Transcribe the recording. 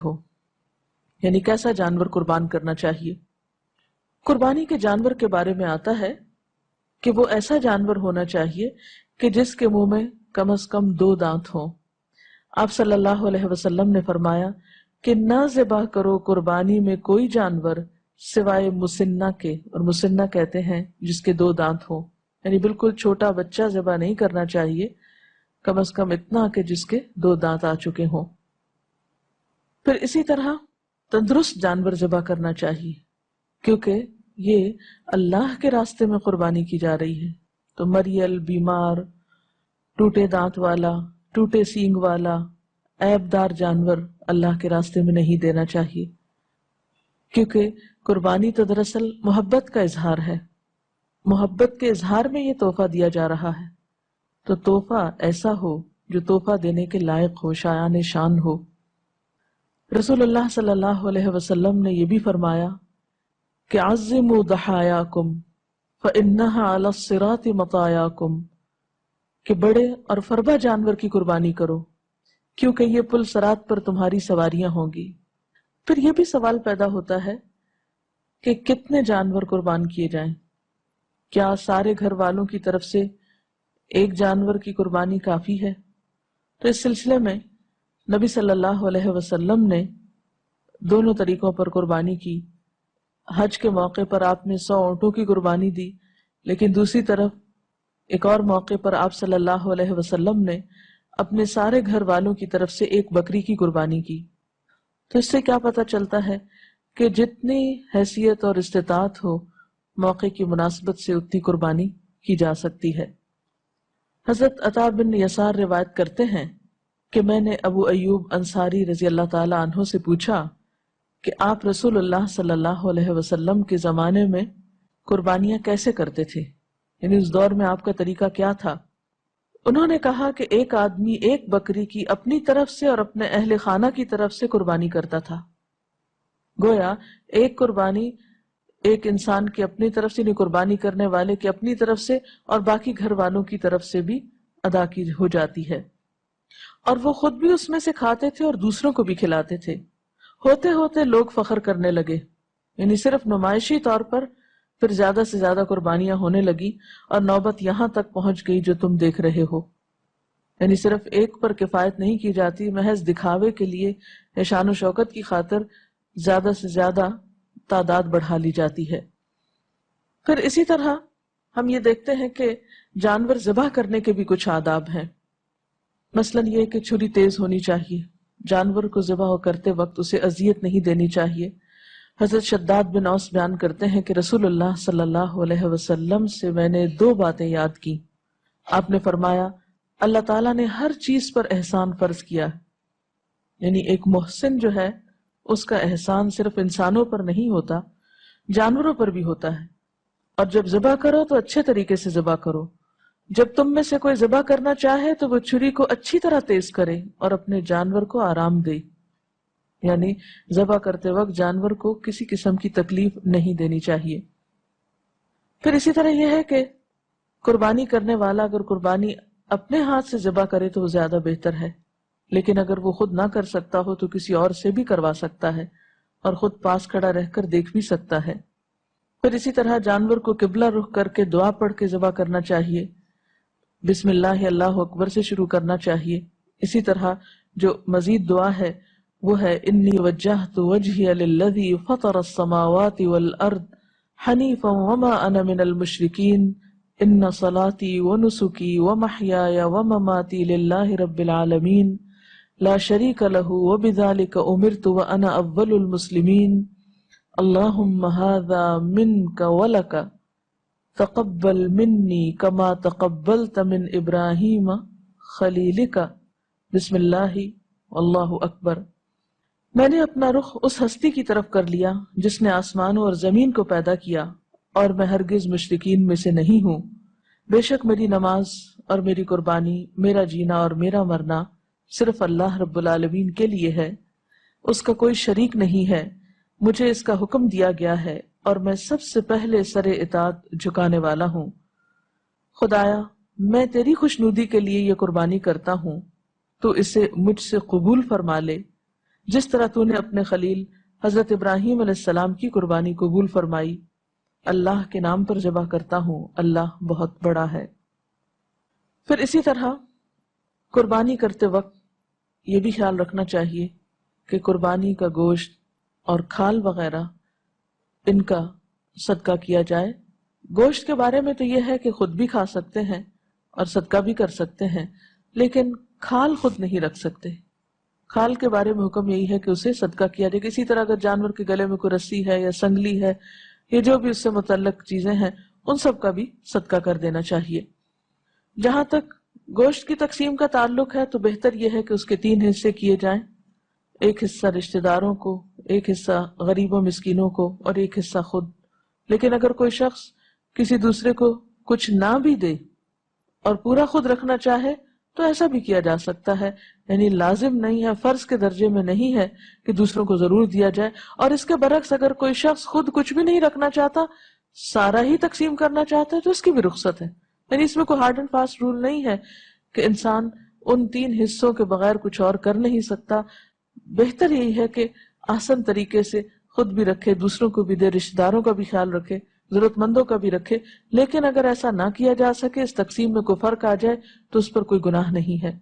ہو، یعنی کیسا جانور قربان کرنا چاہیے۔ قربانی کے جانور کے بارے میں آتا ہے کہ وہ ایسا جانور ہونا چاہیے کہ جس کے منہ میں کم از کم 2 دانت ہوں۔ آپ صلی اللہ علیہ وسلم نے فرمایا کہ نہ ذبح کرو قربانی میں کوئی جانور سوائے مسنہ کے، اور مسنہ کہتے ہیں جس کے 2 دانت ہوں، یعنی بالکل چھوٹا بچہ ذبح نہیں کرنا چاہیے، کم از کم اتنا کہ جس کے 2 دانت آ چکے ہوں۔ پھر اسی طرح تندرست جانور ذبح کرنا چاہیے، کیونکہ یہ اللہ کے راستے میں قربانی کی جا رہی ہے، تو مریل، بیمار، ٹوٹے دانت والا، ٹوٹے سینگ والا، عیب دار جانور اللہ کے راستے میں نہیں دینا چاہیے، کیونکہ قربانی تو دراصل محبت کا اظہار ہے، محبت کے اظہار میں یہ تحفہ دیا جا رہا ہے، تو تحفہ ایسا ہو جو تحفہ دینے کے لائق ہو، شایان شان ہو۔ رسول اللہ صلی اللہ علیہ وسلم نے یہ بھی فرمایا کہ عظموا ضحایاکم فإنها علی الصراط مطایاکم، کہ بڑے اور فربا جانور کی قربانی کرو کیونکہ یہ پل صراط پر تمہاری سواریاں ہوں گی۔ پھر یہ بھی سوال پیدا ہوتا ہے کہ کتنے جانور قربان کیے جائیں؟ کیا سارے گھر والوں کی طرف سے ایک جانور کی قربانی کافی ہے؟ تو اس سلسلے میں نبی صلی اللہ علیہ وسلم نے دونوں طریقوں پر قربانی کی۔ حج کے موقع پر آپ نے 100 اونٹوں کی قربانی دی، لیکن دوسری طرف ایک اور موقع پر آپ صلی اللہ علیہ وسلم نے اپنے سارے گھر والوں کی طرف سے 1 بکری کی قربانی کی۔ تو اس سے کیا پتہ چلتا ہے کہ جتنی حیثیت اور استطاعت ہو، موقع کی مناسبت سے اتنی قربانی کی جا سکتی ہے۔ حضرت عطا بن یسار روایت کرتے ہیں کہ میں نے ابو ایوب انصاری رضی اللہ تعالی عنہ سے پوچھا کہ آپ رسول اللہ صلی اللہ علیہ وسلم کے زمانے میں قربانیاں کیسے کرتے تھے، یعنی اس دور میں آپ کا طریقہ کیا تھا؟ انہوں نے کہا کہ ایک آدمی 1 بکری کی اپنی طرف سے اور اپنے اہل خانہ کی طرف سے قربانی کرتا تھا۔ گویا ایک قربانی ایک انسان کی اپنی طرف سے، یعنی قربانی کرنے والے کی اپنی طرف سے، اور باقی گھر والوں کی طرف سے بھی ادا کی ہو جاتی ہے، اور وہ خود بھی اس میں سے کھاتے تھے اور دوسروں کو بھی کھلاتے تھے۔ ہوتے ہوتے لوگ فخر کرنے لگے، یعنی صرف نمائشی طور پر پھر زیادہ سے زیادہ قربانیاں ہونے لگی، اور نوبت یہاں تک پہنچ گئی جو تم دیکھ رہے ہو، یعنی صرف ایک پر کفایت نہیں کی جاتی، محض دکھاوے کے لیے یا شان و شوکت کی خاطر زیادہ سے زیادہ تعداد بڑھا لی جاتی ہے۔ پھر اسی طرح ہم یہ دیکھتے ہیں کہ جانور ذبح کرنے کے بھی کچھ آداب ہیں، مثلا یہ کہ چھری تیز ہونی چاہیے، جانور کو ذبح کرتے وقت اسے اذیت نہیں دینی چاہیے۔ حضرت شداد بن اوس بیان کرتے ہیں کہ رسول اللہ صلی اللہ علیہ وسلم سے میں نے 2 باتیں یاد کی۔ آپ نے فرمایا اللہ تعالیٰ نے ہر چیز پر احسان فرض کیا، یعنی ایک محسن جو ہے اس کا احسان صرف انسانوں پر نہیں ہوتا، جانوروں پر بھی ہوتا ہے، اور جب ذبح کرو تو اچھے طریقے سے ذبح کرو۔ جب تم میں سے کوئی ذبح کرنا چاہے تو وہ چھری کو اچھی طرح تیز کرے اور اپنے جانور کو آرام دے، یعنی ذبح کرتے وقت جانور کو کسی قسم کی تکلیف نہیں دینی چاہیے۔ پھر اسی طرح یہ ہے کہ قربانی کرنے والا اگر قربانی اپنے ہاتھ سے ذبح کرے تو وہ زیادہ بہتر ہے، لیکن اگر وہ خود نہ کر سکتا ہو تو کسی اور سے بھی کروا سکتا ہے، اور خود پاس کھڑا رہ کر دیکھ بھی سکتا ہے۔ پھر اسی طرح جانور کو قبلہ رخ کر کے دعا پڑھ کے ذبح کرنا چاہیے، بسم اللہ اللہ اکبر سے شروع کرنا چاہیے۔ اسی طرح جو مزید دعا ہے وہ ہے انی وجہت وجہی للذی فطر السماوات والارض حنیفا وما انا من المشرکین ان صلاتی ونسکی ومحیای ومماتی للہ رب العالمین لا شریک لہ وبذلک امرت وانا اول المسلمین اللہم ھذا منک ولک تقبل منی کما تقبلت من ابراہیم خلیلک بسم اللہ واللہ اکبر۔ میں نے اپنا رخ اس ہستی کی طرف کر لیا جس نے آسمانوں اور زمین کو پیدا کیا، اور میں ہرگز مشرکین میں سے نہیں ہوں۔ بے شک میری نماز اور میری قربانی، میرا جینا اور میرا مرنا صرف اللہ رب العالمین کے لیے ہے، اس کا کوئی شریک نہیں ہے۔ مجھے اس کا حکم دیا گیا ہے اور میں سب سے پہلے سر اطاعت جھکانے والا ہوں۔ خدایا میں تیری خوشنودی کے لیے یہ قربانی کرتا ہوں، تو اسے مجھ سے قبول فرما لے۔ جس طرح تو نے اپنے خلیل حضرت ابراہیم علیہ السلام کی قربانی قبول فرمائی، اللہ کے نام پر ذبح کرتا ہوں، اللہ بہت بڑا ہے۔ پھر اسی طرح قربانی کرتے وقت یہ بھی خیال رکھنا چاہیے کہ قربانی کا گوشت اور کھال وغیرہ ان کا صدقہ کیا جائے۔ گوشت کے بارے میں تو یہ ہے کہ خود بھی کھا سکتے ہیں اور صدقہ بھی کر سکتے ہیں، لیکن کھال خود نہیں رکھ سکتے۔ کھال کے بارے میں حکم یہی ہے کہ اسے صدقہ کیا جائے۔ اسی طرح اگر جانور کے گلے میں کوئی رسی ہے یا سنگلی ہے یا جو بھی اس سے متعلق چیزیں ہیں، ان سب کا بھی صدقہ کر دینا چاہیے۔ جہاں تک گوشت کی تقسیم کا تعلق ہے تو بہتر یہ ہے کہ اس کے 3 حصے کیے جائیں، ایک حصہ رشتہ داروں کو، ایک حصہ غریبوں مسکینوں کو اور ایک حصہ خود۔ لیکن اگر کوئی شخص کسی دوسرے کو کچھ نہ بھی دے اور پورا خود رکھنا چاہے تو ایسا بھی کیا جا سکتا ہے، یعنی لازم نہیں ہے، فرض کے درجے میں نہیں ہے کہ دوسروں کو ضرور دیا جائے۔ اور اس کے برعکس اگر کوئی شخص خود کچھ بھی نہیں رکھنا چاہتا، سارا ہی تقسیم کرنا چاہتا ہے تو اس کی بھی رخصت ہے، یعنی اس میں کوئی ہارڈ اینڈ فاسٹ رول نہیں ہے کہ انسان ان 3 حصوں کے بغیر کچھ اور کر نہیں سکتا۔ بہتر یہی ہے کہ آسان طریقے سے خود بھی رکھے، دوسروں کو بھی دے، رشتہ داروں کا بھی خیال رکھے، ضرورت مندوں کا بھی رکھے۔ لیکن اگر ایسا نہ کیا جا سکے، اس تقسیم میں کوئی فرق آ جائے تو اس پر کوئی گناہ نہیں ہے۔